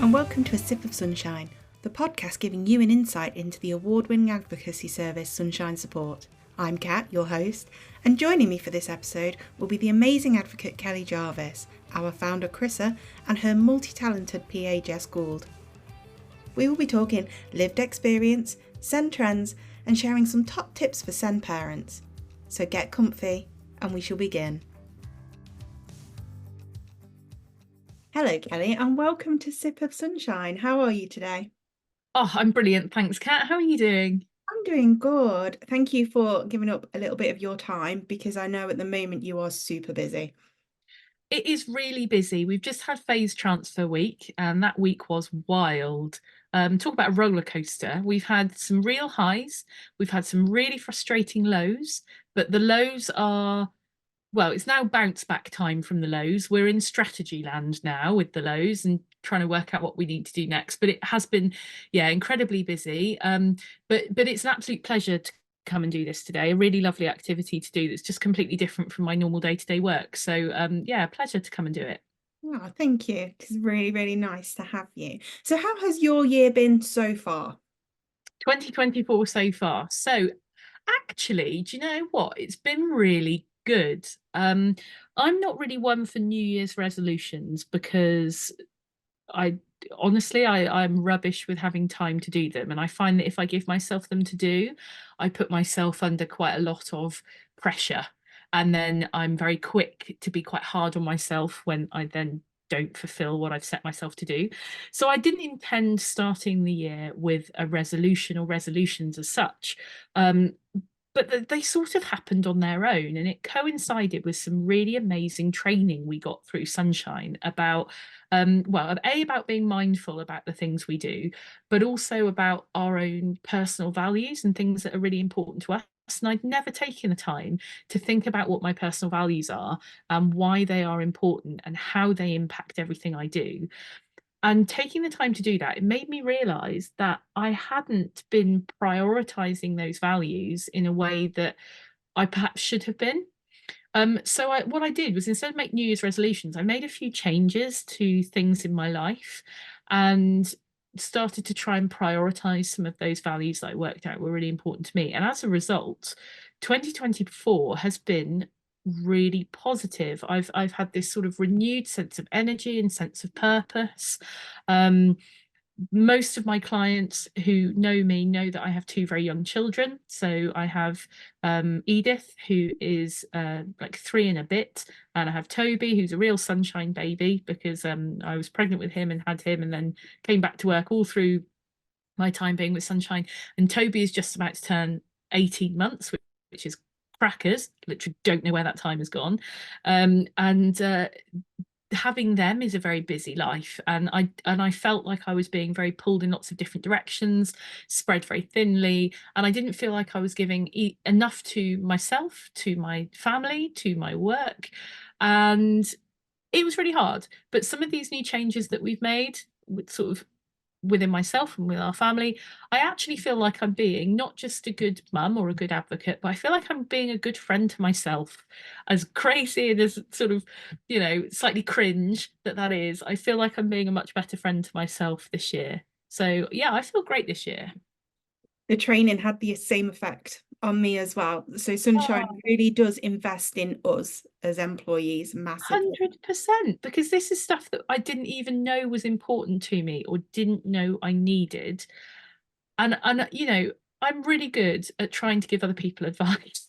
and welcome to A Sip of Sunshine, the podcast giving you an insight into the award-winning advocacy service Sunshine Support. I'm Kat, your host, and joining me for this episode will be the amazing advocate Kelly Jarvis, our founder Chrissa, and her multi-talented PA Jess Gould. We will be talking lived experience, SEND trends, and sharing some top tips for SEND parents. So get comfy, and we shall begin. Hello, Kelly, and welcome to Sip of Sunshine. How are you today? Oh, I'm brilliant. Thanks, Kat. How are you doing? I'm doing good. Thank you for giving up a little bit of your time because I know at the moment you are super busy. It is really busy. We've just had phase transfer week, and that week was wild. Talk about a roller coaster. We've had some real highs, we've had some really frustrating lows, but the lows are, well, it's now bounce back time from the lows. We're in strategy land now with the lows and trying to work out what we need to do next. But it has been, yeah, incredibly busy. But it's an absolute pleasure to come and do this today. A really lovely activity to do that's just completely different from my normal day-to-day work. So yeah, pleasure to come and do it. Oh, thank you. It's really, really nice to have you. So how has your year been so far? 2024 so far. So actually, do you know what? It's been really good. I'm not really one for New Year's resolutions because I honestly I'm rubbish with having time to do them, and I find that if I give myself them to do, I put myself under quite a lot of pressure, and then I'm very quick to be quite hard on myself when I then don't fulfill what I've set myself to do. So I didn't intend starting the year with a resolution or resolutions as such. Um, but they sort of happened on their own, and it coincided with some really amazing training we got through Sunshine about well, about being mindful about the things we do, but also about our own personal values and things that are really important to us. And I'd never taken the time to think about what my personal values are and why they are important and how they impact everything I do. And taking the time to do that, it made me realize that I hadn't been prioritizing those values in a way that I perhaps should have been. So what I did was, instead of make New Year's resolutions, I made a few changes to things in my life and started to try and prioritize some of those values that I worked out were really important to me. And as a result, 2024 has been really positive. I've had this sort of renewed sense of energy and sense of purpose. Um, Most of my clients who know me know that I have two very young children. So I have Edith, who is like 3 and a bit, and I have Toby, who's a real sunshine baby because I was pregnant with him and had him, and then came back to work all through my time being with Sunshine. And Toby is just about to turn 18 months, which is crackers. Literally don't know where that time has gone. And having them is a very busy life, and I felt like I was being very pulled in lots of different directions, spread very thinly, and I didn't feel like I was giving enough to myself, to my family, to my work, and it was really hard. But some of these new changes that we've made with sort of within myself and with our family, I actually feel like I'm being not just a good mum or a good advocate, but I feel like I'm being a good friend to myself. As crazy and as sort of, slightly cringe that is, I feel like I'm being a much better friend to myself this year. So yeah, I feel great this year. The training had the same effect on me as well. So Sunshine Oh, really does invest in us as employees massively. 100%, because this is stuff that I didn't even know was important to me or didn't know I needed. And I'm really good at trying to give other people advice.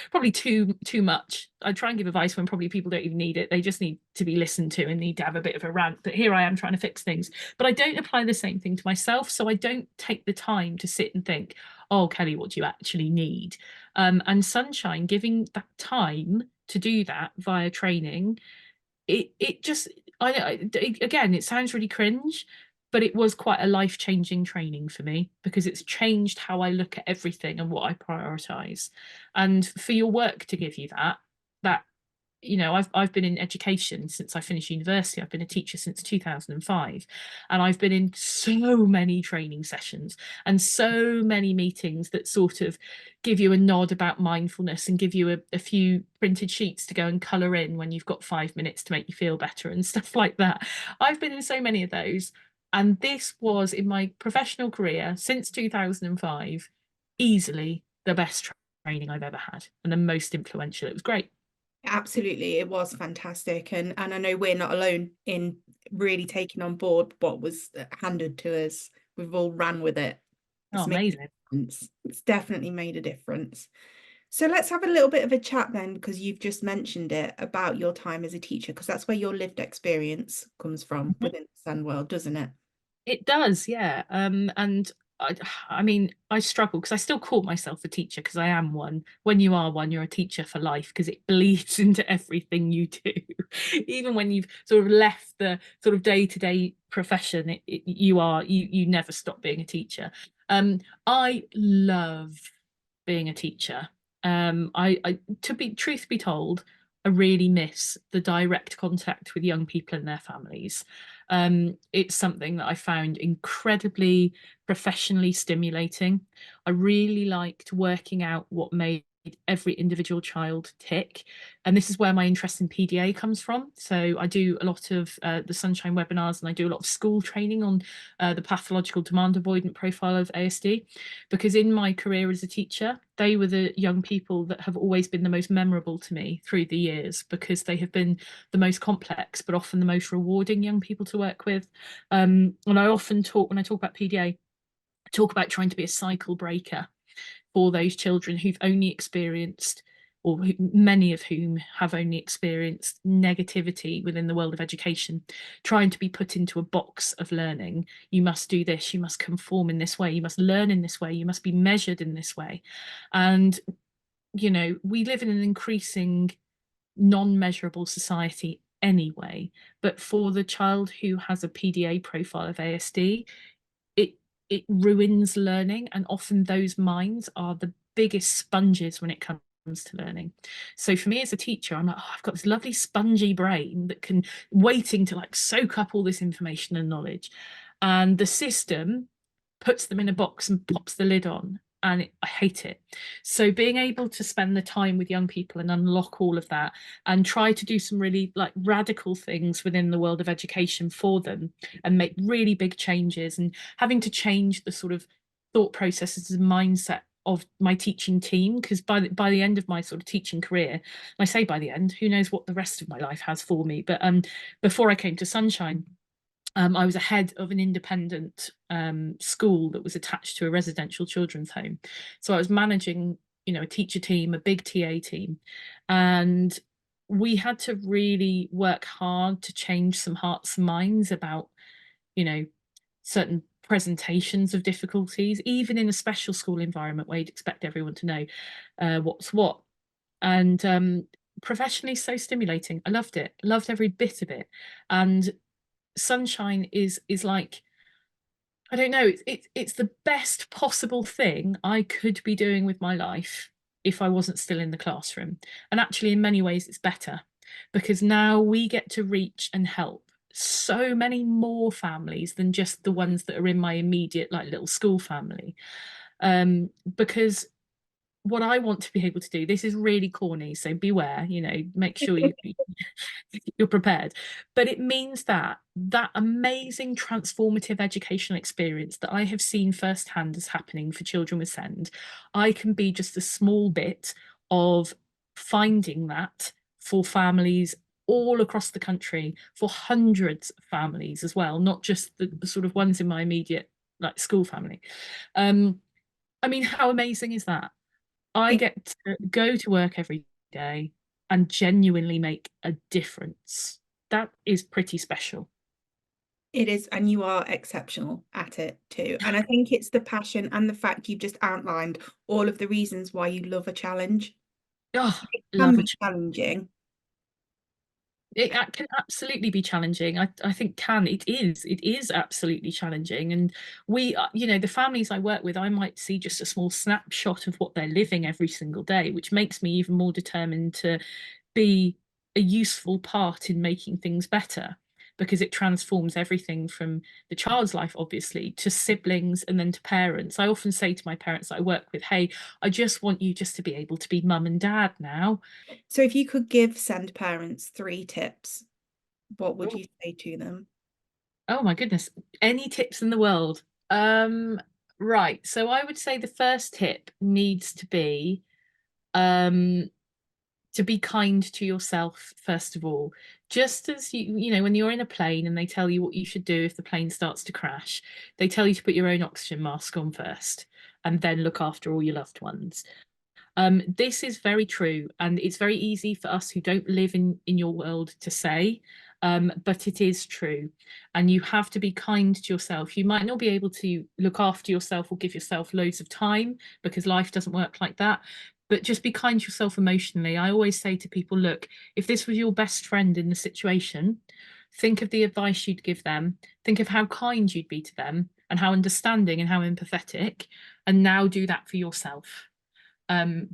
Probably too much. I try and give advice when probably people don't even need it. They just need to be listened to and need to have a bit of a rant. But here I am trying to fix things. But I don't apply the same thing to myself. So I don't take the time to sit and think, oh, Kelly, what do you actually need? And Sunshine, giving that time to do that via training, it just again, it sounds really cringe, but it was quite a life-changing training for me because it's changed how I look at everything and what I prioritize. And for your work to give you that you know, I've been in education since I finished university. I've been a teacher since 2005, and I've been in so many training sessions and so many meetings that sort of give you a nod about mindfulness and give you a few printed sheets to go and colour in when you've got 5 minutes to make you feel better and stuff like that. I've been in so many of those, and this was in my professional career since 2005 easily the best training I've ever had and the most influential. It was great. Absolutely, it was fantastic, and I know we're not alone in really taking on board what was handed to us. We've all ran with it. Oh, It's made a amazing. difference. It's definitely made a difference. So let's have a little bit of a chat then, because you've just mentioned it about your time as a teacher, because that's where your lived experience comes from Mhm. within the STEM world, doesn't it? It does, yeah. And I, I mean, I struggle because I still call myself a teacher because I am one. When you are one, you're a teacher for life because it bleeds into everything you do. Even when you've sort of left the sort of day-to-day profession, you never stop being a teacher. I love being a teacher. I to be truth be told, I really miss the direct contact with young people and their families. It's something that I found incredibly professionally stimulating. I really liked working out what made every individual child tick. And this is where my interest in PDA comes from. So I do a lot of the Sunshine webinars, and I do a lot of school training on the pathological demand avoidant profile of ASD, because in my career as a teacher, they were the young people that have always been the most memorable to me through the years, because they have been the most complex, but often the most rewarding young people to work with. And I often talk, when I talk about PDA, I talk about trying to be a cycle breaker for those children who've only experienced, or many of whom have only experienced negativity within the world of education, trying to be put into a box of learning. You must do this, you must conform in this way, you must learn in this way, you must be measured in this way. And, you know, we live in an increasing non-measurable society anyway, but for the child who has a PDA profile of ASD, it it ruins learning, and often those minds are the biggest sponges when it comes to learning. So for me as a teacher, I'm like, oh, I've got this lovely spongy brain that can waiting to like soak up all this information and knowledge, and the system puts them in a box and pops the lid on, and I hate it. So being able to spend the time with young people and unlock all of that and try to do some really like radical things within the world of education for them and make really big changes, and having to change the sort of thought processes and mindset of my teaching team, because by the end of my sort of teaching career, and I say by the end, who knows what the rest of my life has for me, but before I came to Sunshine, I was a head of an independent school that was attached to a residential children's home. So I was managing, you know, a teacher team, a big TA team, and we had to really work hard to change some hearts and minds about, you know, certain presentations of difficulties, even in a special school environment where you'd expect everyone to know what's what. And professionally, so stimulating. I loved it, loved every bit of it. And Sunshine is like, I don't know, it's the best possible thing I could be doing with my life if I wasn't still in the classroom. And actually, in many ways, it's better, because now we get to reach and help so many more families than just the ones that are in my immediate like little school family. Because what I want to be able to do, this is really corny, so beware, you know, make sure you're prepared. But it means that that amazing transformative educational experience that I have seen firsthand as happening for children with SEND, I can be just a small bit of finding that for families all across the country, for hundreds of families as well, not just the sort of ones in my immediate like school family. I mean, how amazing is that? I It, get to go to work every day and genuinely make a difference. That is pretty special. it is, and you are exceptional at it too. And I think it's the passion and the fact you've just outlined all of the reasons why you love a challenge. Oh, It can love a be challenging. it can absolutely be challenging. I think it is absolutely challenging. And we you know, the families I work with, I might see just a small snapshot of what they're living every single day, which makes me even more determined to be a useful part in making things better, because it transforms everything from the child's life, obviously, to siblings and then to parents. I often say to my parents that I work with, hey, I just want you just to be able to be mum and dad now. So if you could give send parents 3 tips, what would you say to them? Oh my goodness, any tips in the world? Right. So I would say the first tip needs um to be kind to yourself first of all. Just as when you're in a plane and they tell you what you should do if the plane starts to crash, they tell you to put your own oxygen mask on first and then look after all your loved ones. This is very true, and it's very easy for us who don't live in your world to say, but it is true. And you have to be kind to yourself. You might not be able to look after yourself or give yourself loads of time because life doesn't work like that. But just be kind to yourself emotionally. I always say to people, look, if this was your best friend in the situation, think of the advice you'd give them, think of how kind you'd be to them, and how understanding and how empathetic, and now do that for yourself.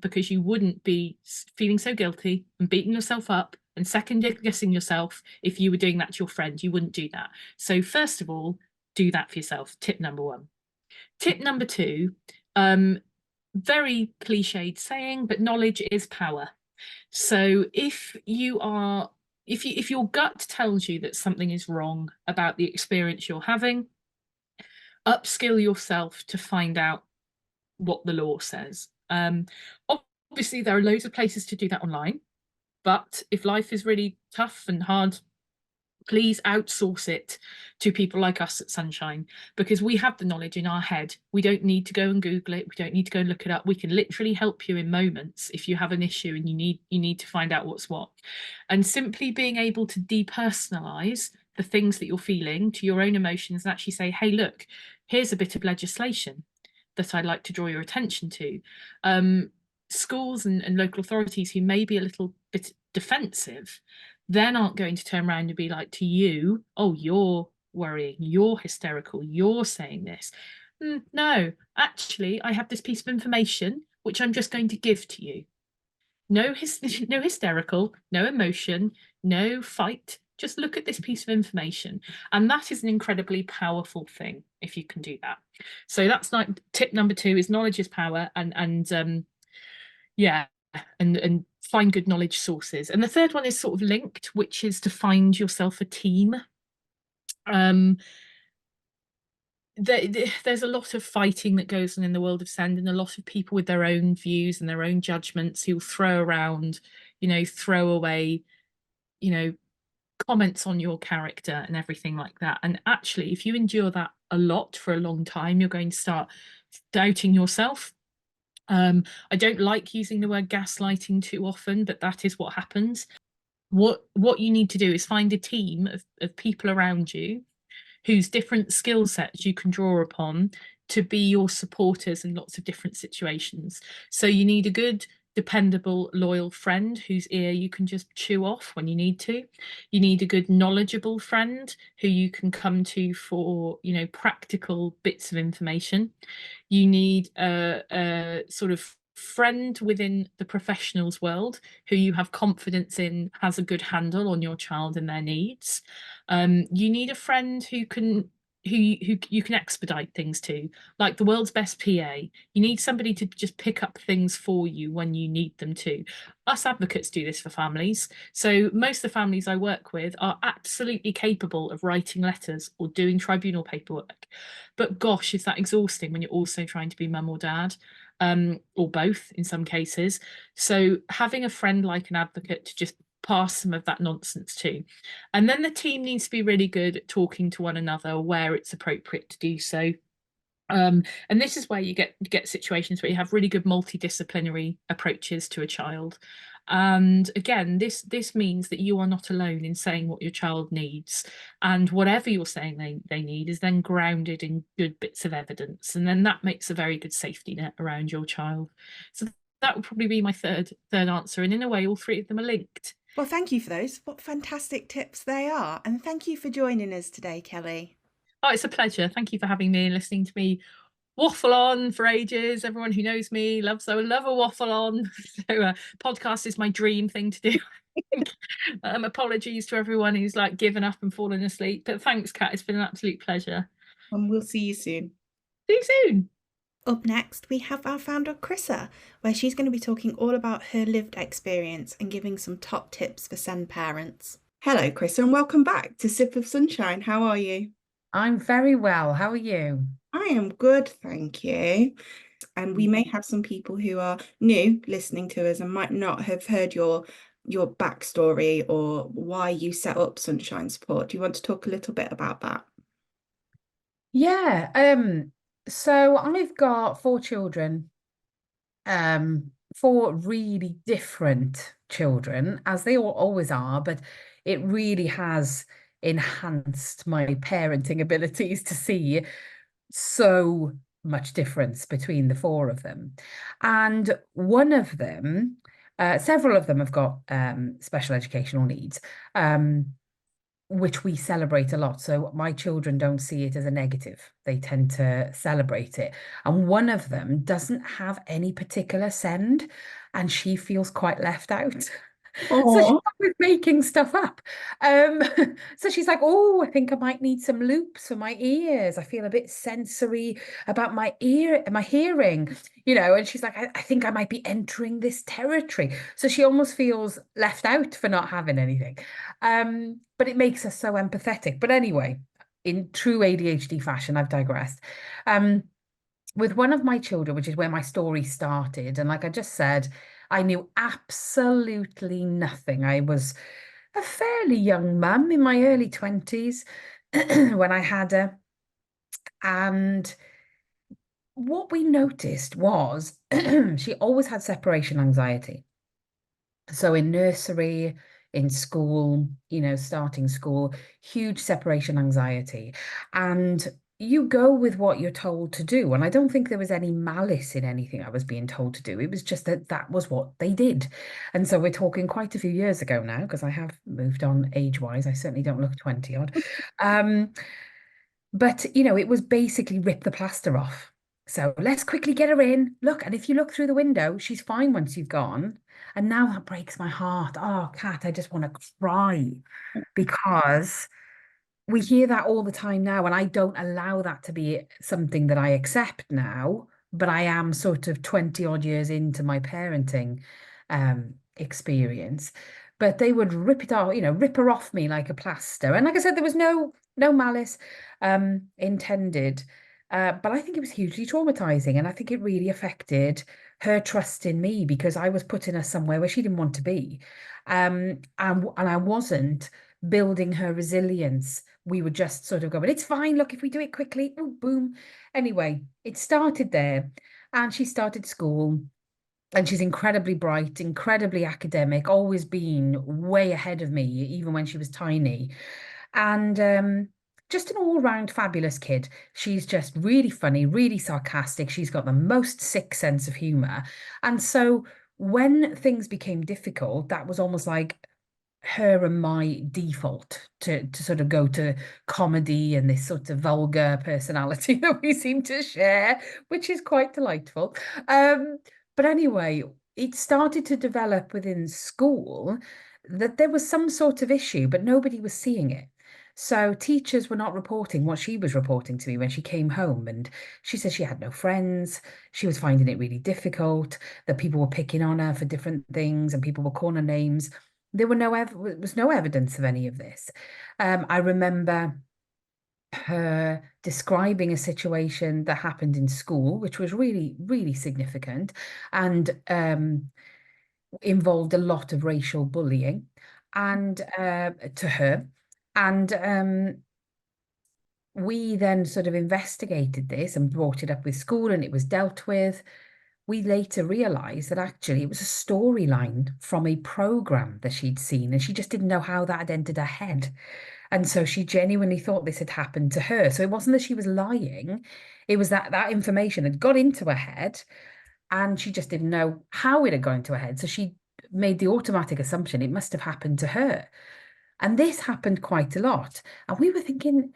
Because you wouldn't be feeling so guilty and beating yourself up and second guessing yourself if you were doing that to your friend. You wouldn't do that. So first of all, do that for yourself. Tip number 1. Tip number 2, very cliched saying, but knowledge is power. So if your gut tells you that something is wrong about the experience you're having, upskill yourself to find out what the law says. Obviously, there are loads of places to do that online, but if life is really tough and hard, please outsource it to people like us at Sunshine, because we have the knowledge in our head. We don't need to go and Google it. We don't need to go and look it up. We can literally help you in moments if you have an issue and you need to find out what's what. And simply being able to depersonalize the things that you're feeling to your own emotions and actually say, hey, look, here's a bit of legislation that I'd like to draw your attention to. Schools and local authorities who may be a little bit defensive then aren't going to turn around and be like to you, oh, you're worrying, you're hysterical, you're saying this. No, actually, I have this piece of information which I'm just going to give to you. No, no hysterical, no emotion, no fight. Just look at this piece of information. And that is an incredibly powerful thing if you can do that. So that's like tip number 2 is knowledge is power, and yeah, and find good knowledge sources. And the third one is sort of linked, which is to find yourself a team. There's a lot of fighting that goes on in the world of send, and a lot of people with their own views and their own judgments who'll throw around, throw away, comments on your character and everything like that. And actually, if you endure that a lot for a long time, you're going to start doubting yourself. I don't like using the word gaslighting too often, but that is what happens. What you need to do is find a team of people around you whose different skill sets you can draw upon to be your supporters in lots of different situations. So you need a good, dependable, loyal friend whose ear you can just chew off when you need to. You need a good, knowledgeable friend who you can come to for, practical bits of information. You need a sort of friend within the professionals world who you have confidence in has a good handle on your child and their needs. You need a friend who you can expedite things to, like the world's best PA. You need somebody to just pick up things for you when you need them to. Us advocates do this for families. So most of the families I work with are absolutely capable of writing letters or doing tribunal paperwork. But gosh, is that exhausting when you're also trying to be mum or dad, or both in some cases. So having a friend like an advocate to just pass some of that nonsense to. And then the team needs to be really good at talking to one another where it's appropriate to do so. And this is where you get situations where you have really good multidisciplinary approaches to a child. And again, this means that you are not alone in saying what your child needs, and whatever you're saying they need is then grounded in good bits of evidence, and then that makes a very good safety net around your child. So that would probably be my third answer, and in a way all 3 of them are linked. Well, thank you for those. What fantastic tips they are. And thank you for joining us today, Kelly. Oh, it's a pleasure. Thank you for having me and listening to me waffle on for ages. Everyone who knows me I love a waffle on. So podcast is my dream thing to do. Apologies to everyone who's like given up and fallen asleep. But thanks, Kat. It's been an absolute pleasure. And we'll see you soon. See you soon. Up next, we have our founder, Chrissa, where she's going to be talking all about her lived experience and giving some top tips for SEND parents. Hello, Chrissa, and welcome back to Sip of Sunshine. How are you? I'm very well. How are you? I am good, thank you. And we may have some people who are new listening to us and might not have heard your backstory or why you set up Sunshine Support. Do you want to talk a little bit about that? Yeah, so I've got four children, four really different children, as they all always are, but it really has enhanced my parenting abilities to see so much difference between the four of them. And one of them, several of them have got special educational needs. Which we celebrate a lot. So my children don't see it as a negative. They tend to celebrate it. And one of them doesn't have any particular send, and she feels quite left out. So she's Oh, always making stuff up. Um, so she's like, oh, I think I might need some loops for my ears. I feel a bit sensory about my hearing, and she's like, I think I might be entering this territory. So she almost feels left out for not having anything. But it makes us so empathetic. But anyway, in true ADHD fashion, I've digressed. With one of my children, which is where my story started, and like I just said, I knew absolutely nothing. I was a fairly young mum in my early 20s when I had her. And what we noticed was she always had separation anxiety. So in nursery, in school, starting school, huge separation anxiety. And you go with what you're told to do. And I don't think there was any malice in anything I was being told to do. It was just that that was what they did. And so we're talking quite a few years ago now, because I have moved on age-wise. I certainly don't look 20 odd. But, it was basically rip the plaster off. So let's quickly get her in. Look, and if you look through the window, she's fine once you've gone. And now that breaks my heart. Oh, Kat, I just want to cry because we hear that all the time now. And I don't allow that to be something that I accept now. But I am sort of 20 odd years into my parenting experience. But they would rip it off, rip her off me like a plaster. And like I said, there was no malice intended. But I think it was hugely traumatizing. And I think it really affected her trust in me because I was putting her somewhere where she didn't want to be. And I wasn't building her resilience. We would just sort of go, but it's fine. Look, if we do it quickly, ooh, boom. Anyway, it started there. And she started school. And she's incredibly bright, incredibly academic, always been way ahead of me, even when she was tiny. And just an all-round fabulous kid. She's just really funny, really sarcastic. She's got the most sick sense of humor. And so when things became difficult, that was almost like her and my default to sort of go to comedy and this sort of vulgar personality that we seem to share, which is quite delightful. But anyway, it started to develop within school that there was some sort of issue, but nobody was seeing it. So teachers were not reporting what she was reporting to me when she came home. And she said she had no friends. She was finding it really difficult, that people were picking on her for different things and people were calling her names. There was no evidence of any of this. I remember her describing a situation that happened in school, which was really, really significant and involved a lot of racial bullying and to her. And we then sort of investigated this and brought it up with school and it was dealt with. We later realized that actually it was a storyline from a program that she'd seen and she just didn't know how that had entered her head. And so she genuinely thought this had happened to her. So it wasn't that she was lying, it was that that information had got into her head and she just didn't know how it had gone into her head. So she made the automatic assumption it must have happened to her. And this happened quite a lot. And we were thinking,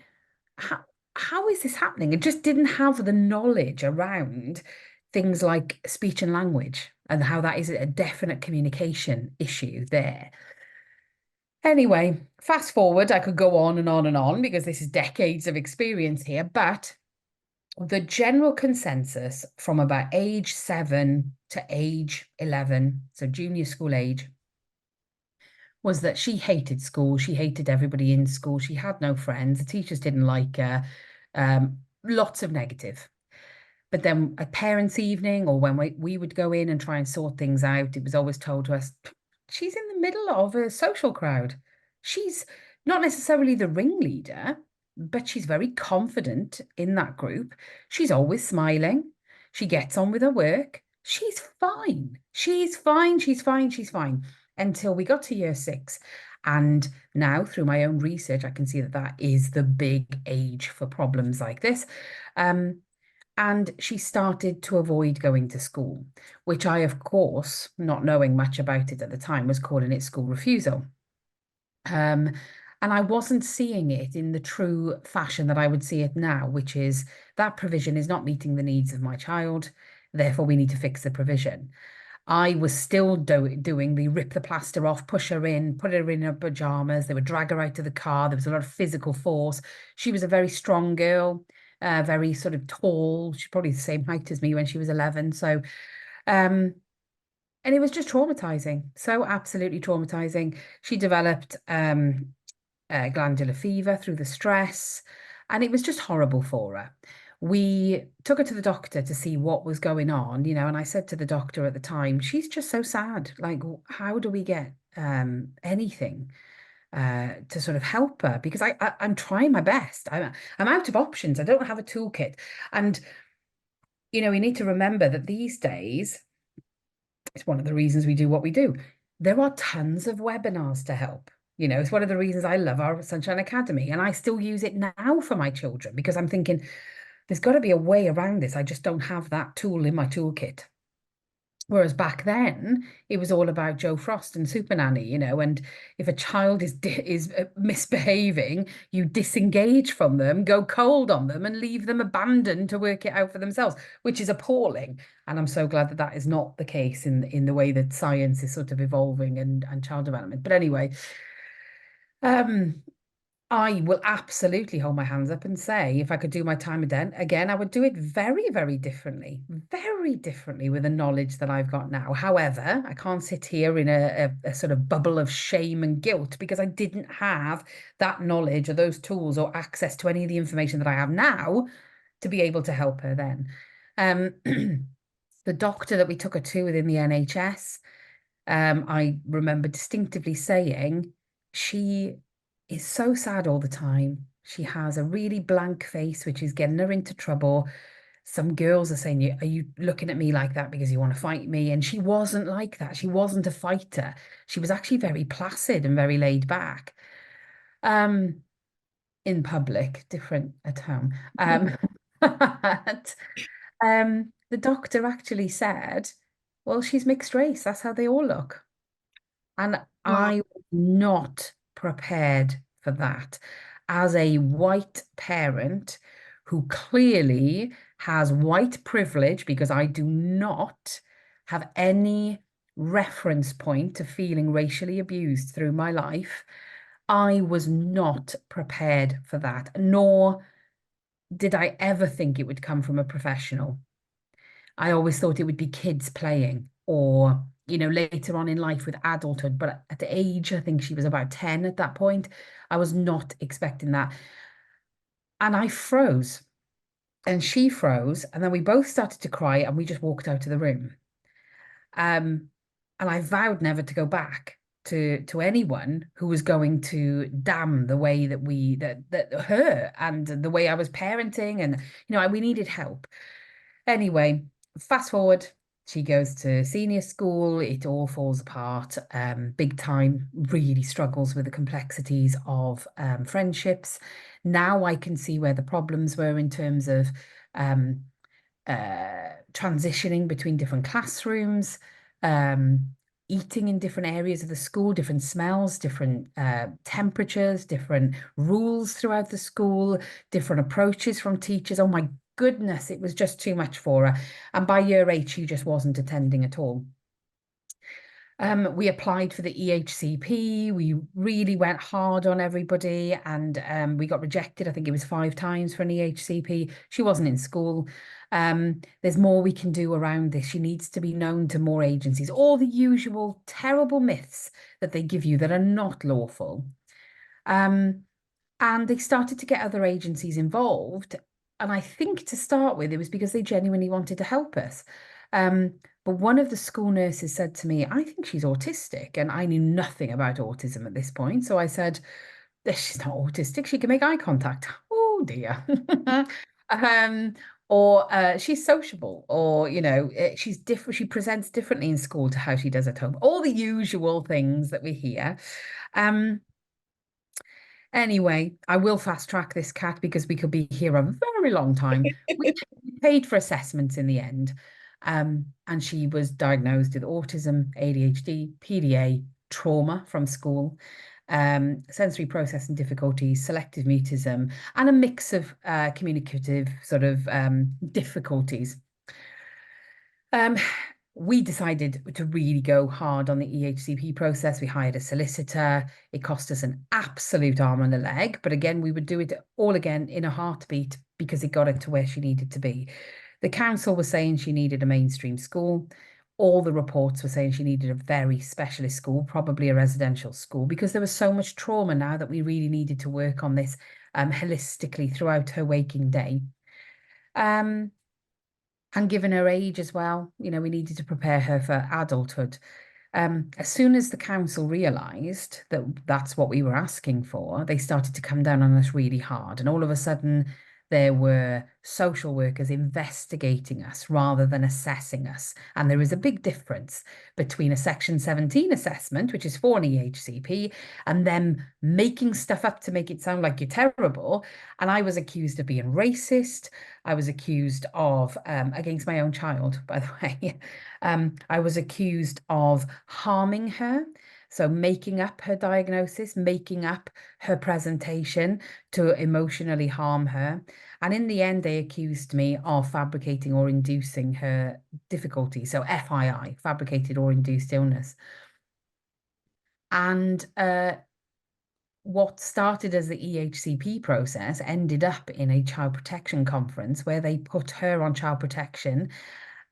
how is this happening? It just didn't have the knowledge around things like speech and language and how that is a definite communication issue there. Anyway, fast forward, I could go on and on and on because this is decades of experience here, but the general consensus from about age 7 to age 11, so junior school age, was that she hated school. She hated everybody in school. She had no friends. The teachers didn't like her. Lots of negative. But then at parents' evening or when we would go in and try and sort things out, it was always told to us, she's in the middle of a social crowd. She's not necessarily the ringleader, but she's very confident in that group. She's always smiling. She gets on with her work. She's fine. She's fine. She's fine. She's fine. Until we got to year 6. And now through my own research, I can see that that is the big age for problems like this. And she started to avoid going to school, which I, of course, not knowing much about it at the time, was calling it school refusal. And I wasn't seeing it in the true fashion that I would see it now, which is that provision is not meeting the needs of my child. Therefore, we need to fix the provision. I was still doing the rip the plaster off, push her in, put her in her pajamas. They would drag her out to the car. There was a lot of physical force. She was a very strong girl, very sort of tall. She's probably the same height as me when she was 11. So, and it was just traumatizing. So absolutely traumatizing. She developed glandular fever through the stress, and it was just horrible for her. We took her to the doctor to see what was going on, and I said to the doctor at the time, she's just so sad. Like, how do we get anything to sort of help her? Because I'm trying my best. I'm out of options. I don't have a toolkit. And, we need to remember that these days, it's one of the reasons we do what we do. There are tons of webinars to help. It's one of the reasons I love our Sunshine Academy, and I still use it now for my children because I'm thinking there's got to be a way around this. I just don't have that tool in my toolkit. Whereas back then, it was all about Joe Frost and Super Nanny, and if a child is misbehaving, you disengage from them, go cold on them, and leave them abandoned to work it out for themselves, which is appalling. And I'm so glad that that is not the case in the way that science is sort of evolving and child development. But anyway, I will absolutely hold my hands up and say, if I could do my time again, I would do it very, very differently with the knowledge that I've got now. However, I can't sit here in a sort of bubble of shame and guilt because I didn't have that knowledge or those tools or access to any of the information that I have now to be able to help her then. The doctor that we took her to within the NHS, I remember distinctively saying, she is so sad all the time. She has a really blank face, which is getting her into trouble. Some girls are saying, are you looking at me like that because you want to fight me? And she wasn't like that. She wasn't a fighter. She was actually very placid and very laid back. In public, different at home. But, the doctor actually said, well, she's mixed race. That's how they all look. And Wow. I was not prepared for that as a white parent who clearly has white privilege, because I do not have any reference point to feeling racially abused through my life. I was not prepared for that, nor did I ever think it would come from a professional. I always thought it would be kids playing or, later on in life with adulthood. But at the age, I think she was about 10 at that point, I was not expecting that. And I froze and she froze. And then we both started to cry and we just walked out of the room. And I vowed never to go back to anyone who was going to damn the way that her and the way I was parenting. And, we needed help. Anyway, fast forward, she goes to senior school. It all falls apart. Big time, really struggles with the complexities of friendships. Now I can see where the problems were in terms of transitioning between different classrooms, eating in different areas of the school, different smells, different temperatures, different rules throughout the school, different approaches from teachers. Oh my goodness, it was just too much for her. And by year 8, she just wasn't attending at all. We applied for the EHCP. We really went hard on everybody, and we got rejected. I think it was 5 times for an EHCP. She wasn't in school. There's more we can do around this. She needs to be known to more agencies. All the usual terrible myths that they give you that are not lawful. And they started to get other agencies involved. And I think to start with, it was because they genuinely wanted to help us. But one of the school nurses said to me, I think she's autistic. And I knew nothing about autism at this point. So I said, she's not autistic. She can make eye contact. Oh, dear. Or she's sociable, or, she's different. She presents differently in school to how she does at home. All the usual things that we hear. Anyway, I will fast track this, Cat, because we could be here a very long time. We paid for assessments in the end. And she was diagnosed with autism, ADHD, PDA, trauma from school, sensory processing difficulties, selective mutism, and a mix of communicative sort of difficulties. We decided to really go hard on the EHCP process. We hired a solicitor. It cost us an absolute arm and a leg. But again, we would do it all again in a heartbeat because it got her to where she needed to be. The council was saying she needed a mainstream school. All the reports were saying she needed a very specialist school, probably a residential school, because there was so much trauma now that we really needed to work on this holistically throughout her waking day. And given her age as well, we needed to prepare her for adulthood. As soon as the council realised that that's what we were asking for, they started to come down on us really hard. And all of a sudden, there were social workers investigating us rather than assessing us. And there is a big difference between a Section 17 assessment, which is for an EHCP, and them making stuff up to make it sound like you're terrible. And I was accused of being racist. I was accused of, against my own child, by the way, I was accused of harming her. So making up her diagnosis, making up her presentation to emotionally harm her. And in the end, they accused me of fabricating or inducing her difficulty. So FII, fabricated or induced illness. And what started as the EHCP process ended up in a child protection conference where they put her on child protection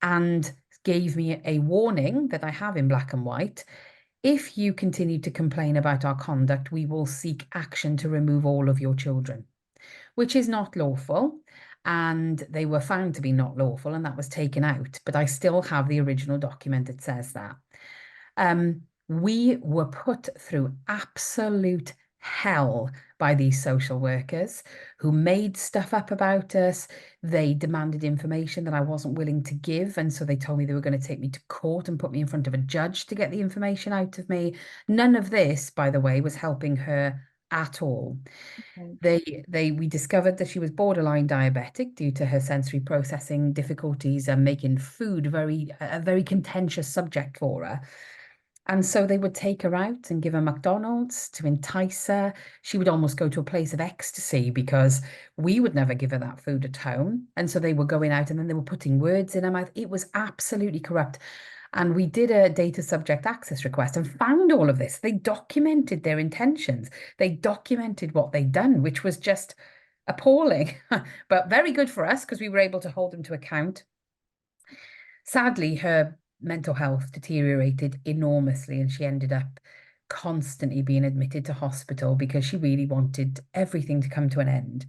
and gave me a warning that I have in black and white. If you continue to complain about our conduct, we will seek action to remove all of your children, which is not lawful. And they were found to be not lawful, and that was taken out. But I still have the original document that says that. We were put through absolute hell by these social workers who made stuff up about us. They demanded information that I wasn't willing to give. And so they told me they were going to take me to court and put me in front of a judge to get the information out of me. None of this, by the way, was helping her at all. Okay. We discovered that she was borderline diabetic due to her sensory processing difficulties and making food a very contentious subject for her. And so they would take her out and give her McDonald's to entice her. She would almost go to a place of ecstasy because we would never give her that food at home. And so they were going out and then they were putting words in her mouth. It was absolutely corrupt. And we did a data subject access request and found all of this. They documented their intentions. They documented what they'd done, which was just appalling, but very good for us because we were able to hold them to account. Sadly, her mental health deteriorated enormously and she ended up constantly being admitted to hospital because she really wanted everything to come to an end.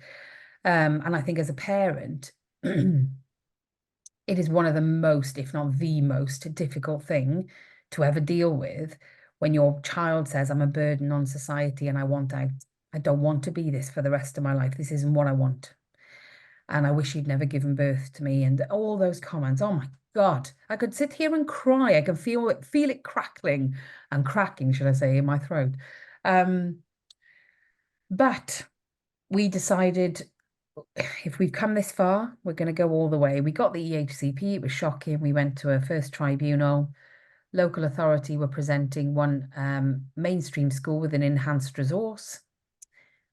And I think as a parent, it is one of the most, if not the most difficult thing to ever deal with when your child says, I'm a burden on society and I want out. I don't want to be this for the rest of my life. This isn't what I want. And I wish you'd never given birth to me. And all those comments, oh my God, I could sit here and cry. I can feel it crackling and cracking, should I say, in my throat. But we decided if we've come this far, we're going to go all the way. We got the EHCP. It was shocking. We went to a first tribunal. Local authority were presenting one mainstream school with an enhanced resource,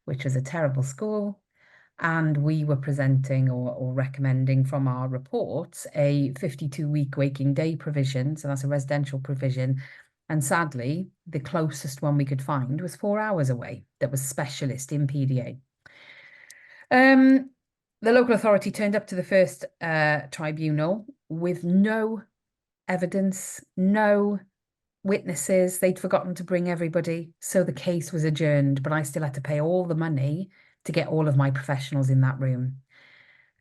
which was a terrible school. And we were presenting or recommending from our reports a 52-week waking day provision. So that's a residential provision And sadly, the closest one we could find was 4 hours away that was specialist in PDA. The local authority turned up to the first tribunal with no evidence, no witnesses. They'd forgotten to bring everybody. So the case was adjourned, but I still had to pay all the money to get all of my professionals in that room.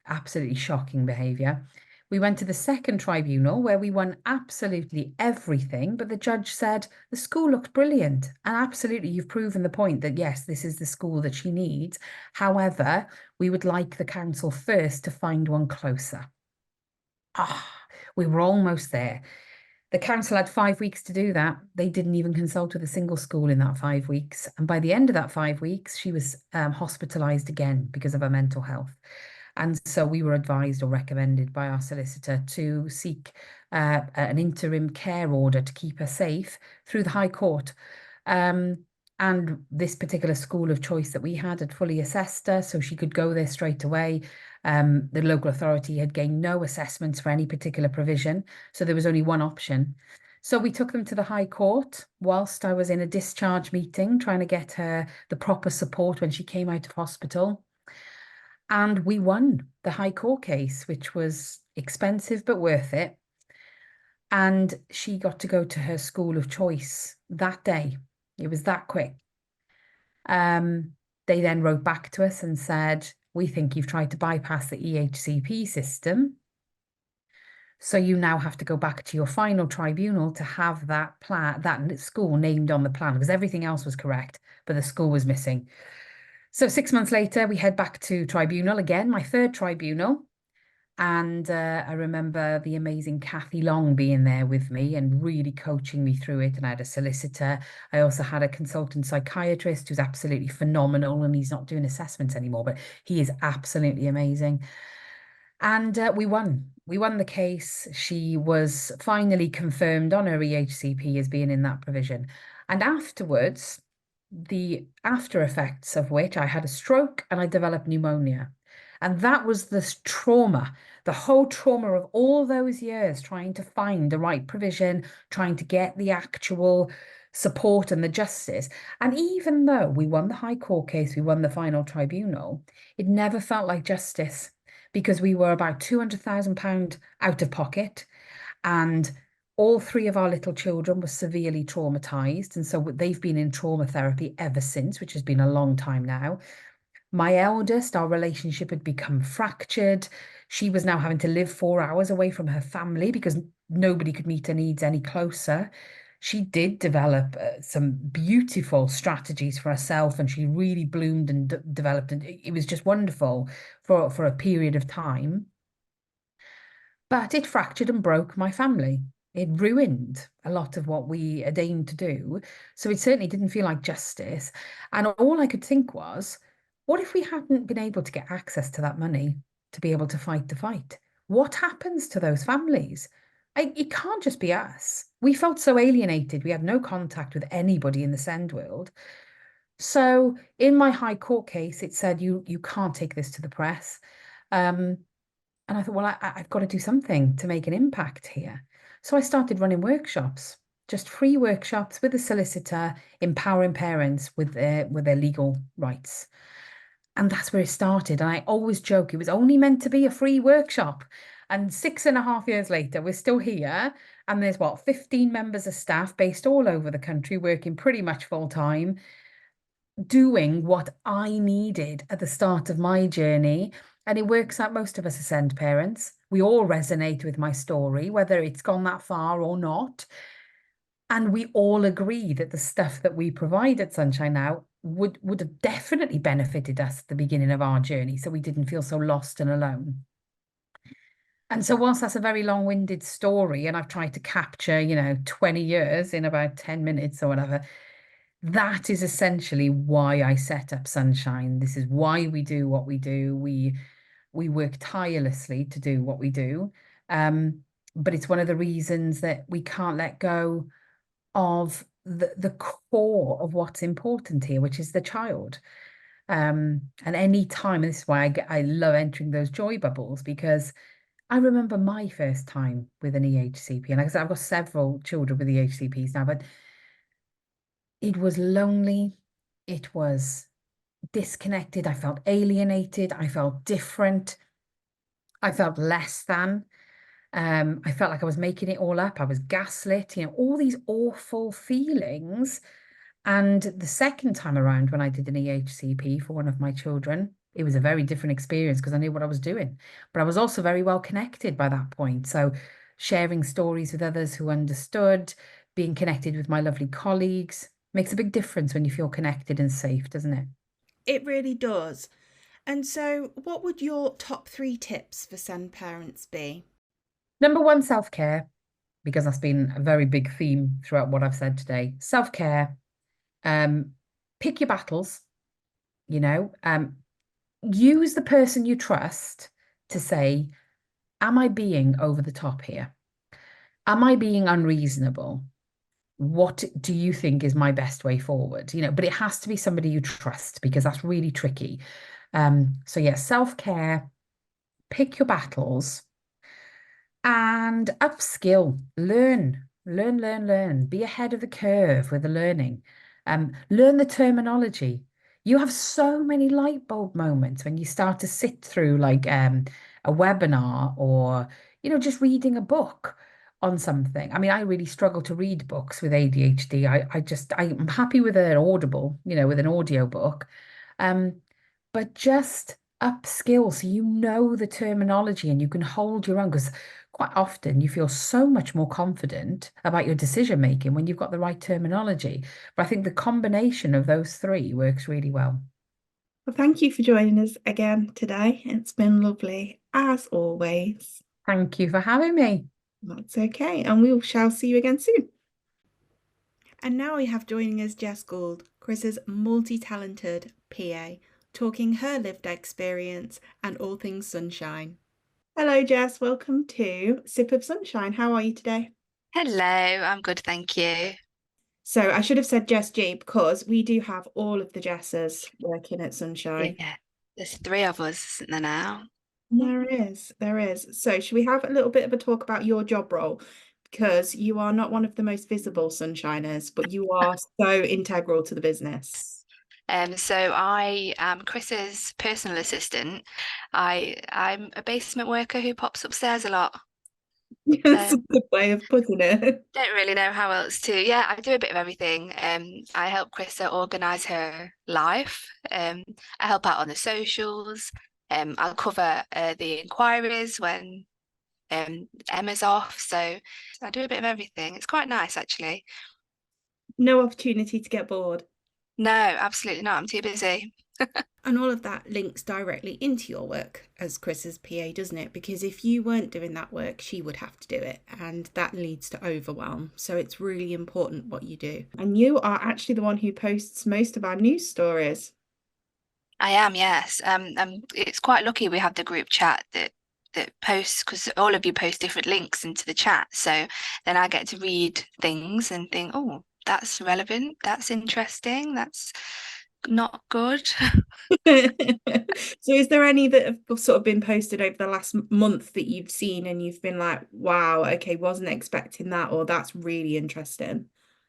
Absolutely shocking behaviour. We went to the second tribunal where we won absolutely everything, but the judge said the school looked brilliant and absolutely you've proven the point that yes, this is the school that she needs. However, we would like the council first to find one closer. We were almost there. The council had 5 weeks to do that. They didn't even consult with a single school in that 5 weeks. And by the end of that 5 weeks, she was hospitalised again because of her mental health. And so we were advised or recommended by our solicitor to seek an interim care order to keep her safe through the High Court. And this particular school of choice that we had fully assessed her, so she could go there straight away. The local authority had gained no assessments for any particular provision, so there was only one option. So we took them to the High Court whilst I was in a discharge meeting, trying to get her the proper support when she came out of hospital. And we won the High Court case, which was expensive but worth it. And she got to go to her school of choice that day. It was that quick. They then wrote back to us and said, we think you've tried to bypass the EHCP system. So you now have to go back to your final tribunal to have that plan, that school named on the plan, because everything else was correct, but the school was missing. So 6 months later, we head back to tribunal again, my third tribunal. And I remember the amazing Kathy Long being there with me and really coaching me through it. And I had a solicitor. I also had a consultant psychiatrist who's absolutely phenomenal. And he's not doing assessments anymore, but he is absolutely amazing. And we won. We won the case. She was finally confirmed on her EHCP as being in that provision. And afterwards, the after effects of which I had a stroke and I developed pneumonia. And that was this trauma, the whole trauma of all those years trying to find the right provision, trying to get the actual support and the justice. And even though we won the High Court case, we won the final tribunal, it never felt like justice because we were about £200,000 out of pocket and all 3 of our little children were severely traumatized. And so they've been in trauma therapy ever since, which has been a long time now. My eldest, our relationship had become fractured. She was now having to live 4 hours away from her family because nobody could meet her needs any closer. She did develop some beautiful strategies for herself and she really bloomed and developed. And it was just wonderful for a period of time. But it fractured and broke my family. It ruined a lot of what we had aimed to do. So it certainly didn't feel like justice. And all I could think was, what if we hadn't been able to get access to that money to be able to fight the fight? What happens to those families? It can't just be us. We felt so alienated. We had no contact with anybody in the SEND world. So in my High Court case, it said, you can't take this to the press. And I thought, well, I've got to do something to make an impact here. So I started running workshops, just free workshops with a solicitor, empowering parents with their legal rights. And that's where it started. And I always joke, it was only meant to be a free workshop. And 6.5 years later, we're still here. And there's 15 members of staff based all over the country, working pretty much full time, doing what I needed at the start of my journey. And it works out most of us are SEND parents. We all resonate with my story, whether it's gone that far or not. And we all agree that the stuff that we provide at Sunshine Now would have definitely benefited us at the beginning of our journey, so we didn't feel so lost and alone. And so whilst that's a very long-winded story, and I've tried to capture, 20 years in about 10 minutes or whatever, that is essentially why I set up Sunshine. This is why we do what we do. We work tirelessly to do what we do. But it's one of the reasons that we can't let go of the core of what's important here, which is the child. And any time, and this is why I love entering those joy bubbles, because I remember my first time with an EHCP, and like I said, I've got several children with EHCPs now, but it was lonely. It was disconnected. I felt alienated. I felt different. I felt less than. I felt like I was making it all up. I was gaslit, all these awful feelings. And the second time around, when I did an EHCP for one of my children, it was a very different experience because I knew what I was doing. But I was also very well connected by that point. So sharing stories with others who understood, being connected with my lovely colleagues makes a big difference when you feel connected and safe, doesn't it? It really does. And so, what would your top 3 tips for SEND parents be? Number one, self-care, because that's been a very big theme throughout what I've said today. Self-care, pick your battles, use the person you trust to say, am I being over the top here? Am I being unreasonable? What do you think is my best way forward? But it has to be somebody you trust because that's really tricky. So yeah, self-care, pick your battles and upskill, learn, be ahead of the curve with the learning. Learn the terminology. You have so many light bulb moments when you start to sit through like a webinar or, just reading a book on something. I mean, I really struggle to read books with ADHD. I'm happy with an Audible, with an audio book. But just upskill so you know the terminology and you can hold your own because quite often you feel so much more confident about your decision making when you've got the right terminology. But I think the combination of those three works really well. Well, thank you for joining us again today. It's been lovely, as always. Thank you for having me. That's okay, and we shall see you again soon. And now we have joining us Jess Gould, Chris's multi-talented PA, talking her lived experience and all things sunshine. Hello, Jess. Welcome to Sip of Sunshine. How are you today? Hello, I'm good, thank you. So I should have said Jess G because we do have all of the Jesses working at Sunshine. Yeah, there's 3 of us, isn't there now? There is. So should we have a little bit of a talk about your job role? Because you are not one of the most visible Sunshiners, but you are so integral to the business. So I am Chris's personal assistant. I'm a basement worker who pops upstairs a lot. That's a good way of putting it. Don't really know how else to. Yeah, I do a bit of everything. I help Chrissa organise her life. I help out on the socials. I'll cover the inquiries when Emma's off. So I do a bit of everything. It's quite nice, actually. No opportunity to get bored. No, absolutely not. I'm too busy. And all of that links directly into your work as Chris's PA, doesn't it? Because if you weren't doing that work, she would have to do it. And that leads to overwhelm. So it's really important what you do. And you are actually the one who posts most of our news stories. I am, yes. It's quite lucky we have the group chat that posts because all of you post different links into the chat. So then I get to read things and think, oh, that's relevant, that's interesting, that's not good. So is there any that have sort of been posted over the last month that you've seen and you've been like, wow, okay, wasn't expecting that, or that's really interesting?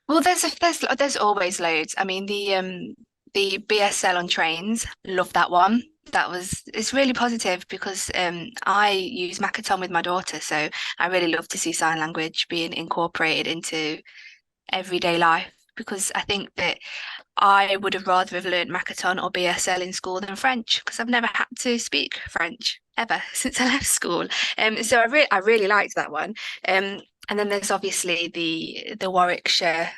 Well, there's always loads. I mean, the BSL on trains, love that one. It's really positive because I use Makaton with my daughter, so I really love to see sign language being incorporated into everyday life because I think that I would have rather have learned Makaton or BSL in school than French because I've never had to speak French ever since I left school. So I really liked that one. And then there's obviously the Warwickshire.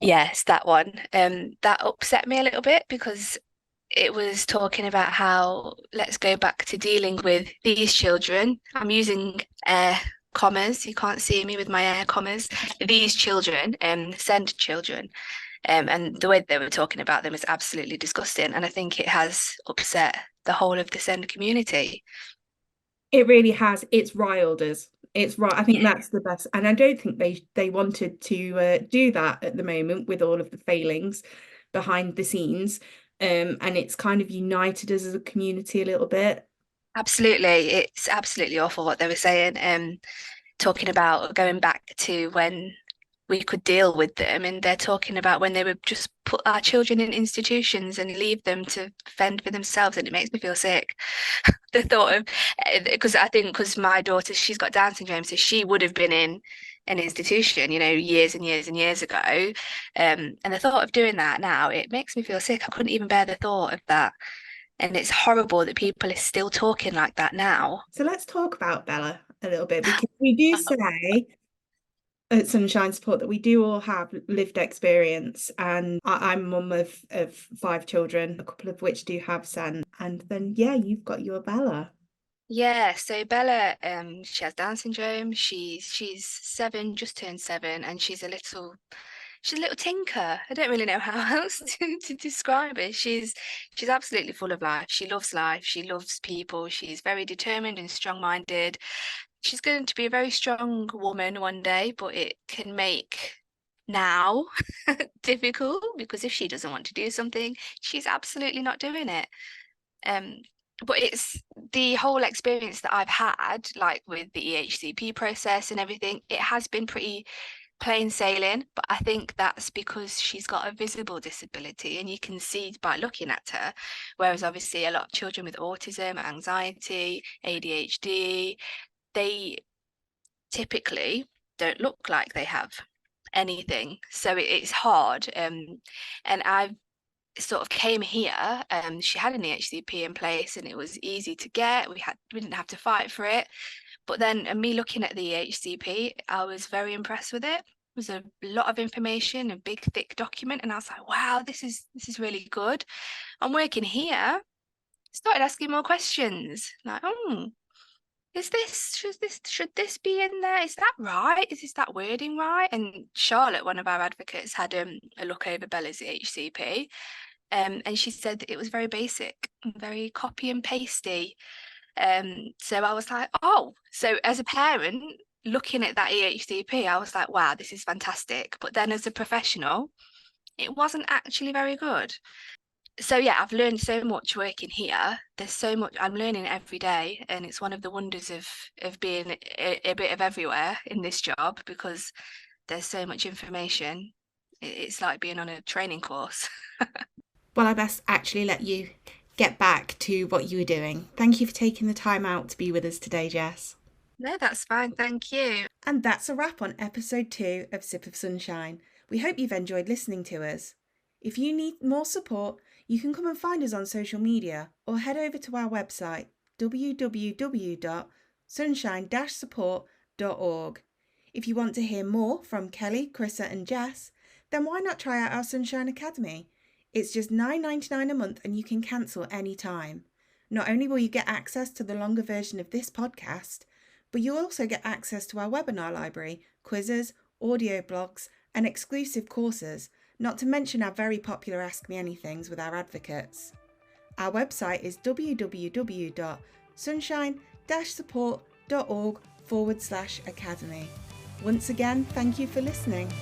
Yes, that one. That upset me a little bit because it was talking about how let's go back to dealing with these children. I'm using air commas. You can't see me with my air commas. These children, SEND children. And the way they were talking about them is absolutely disgusting. And I think it has upset the whole of the SEND community. It really has. It's riled us. It's right. I think that's the best. And I don't think they wanted to do that at the moment with all of the failings behind the scenes. And it's kind of united us as a community a little bit. Absolutely. It's absolutely awful what they were saying. Talking about going back to when we could deal with them, and they're talking about when they would just put our children in institutions and leave them to fend for themselves, and it makes me feel sick. The thought of, because my daughter, she's got Down syndrome, so she would have been in an institution, years and years and years ago. And the thought of doing that now, it makes me feel sick. I couldn't even bear the thought of that. And it's horrible that people are still talking like that now. So let's talk about Bella a little bit, because we do say at Sunshine Support that we do all have lived experience, and I'm mum of 5 children, a couple of which do have SEN, and then you've got your Bella. Yeah, so Bella, she has Down syndrome. She's 7, just turned 7, and she's a little tinker. I don't really know how else to describe it. She's absolutely full of life. She loves people. She's very determined and strong-minded. She's going to be a very strong woman one day, but it can make now difficult, because if she doesn't want to do something, she's absolutely not doing it. But it's the whole experience that I've had, like with the EHCP process and everything, it has been pretty plain sailing, but I think that's because she's got a visible disability, and you can see by looking at her, whereas obviously a lot of children with autism, anxiety, ADHD, they typically don't look like they have anything, so it's hard. And I've sort of came here, she had an EHCP in place and it was easy to get. We didn't have to fight for it. But then me looking at the EHCP, I was very impressed with it. It was a lot of information, a big thick document, and I was like, wow, this is really good. I'm working here, started asking more questions, like, should this be in there? Is that right? Is that wording right? And Charlotte, one of our advocates, had a look over Bella's EHCP, and she said that it was very basic, very copy and pasty. So I was like, oh, so as a parent looking at that EHCP, I was like, wow, this is fantastic. But then as a professional, it wasn't actually very good. So yeah, I've learned so much working here. There's so much I'm learning every day, and it's one of the wonders of being a bit of everywhere in this job, because there's so much information. It's like being on a training course. Well, I best actually let you get back to what you were doing. Thank you for taking the time out to be with us today, Jess. No, that's fine. Thank you. And that's a wrap on episode 2 of Sip of Sunshine. We hope you've enjoyed listening to us. If you need more support, you can come and find us on social media, or head over to our website, www.sunshine-support.org. If you want to hear more from Kelly, Chrissa and Jess, then why not try out our Sunshine Academy? It's just $9.99 a month and you can cancel any time. Not only will you get access to the longer version of this podcast, but you'll also get access to our webinar library, quizzes, audio blogs, and exclusive courses, not to mention our very popular Ask Me Anythings with our advocates. Our website is www.sunshine-support.org/academy. Once again, thank you for listening.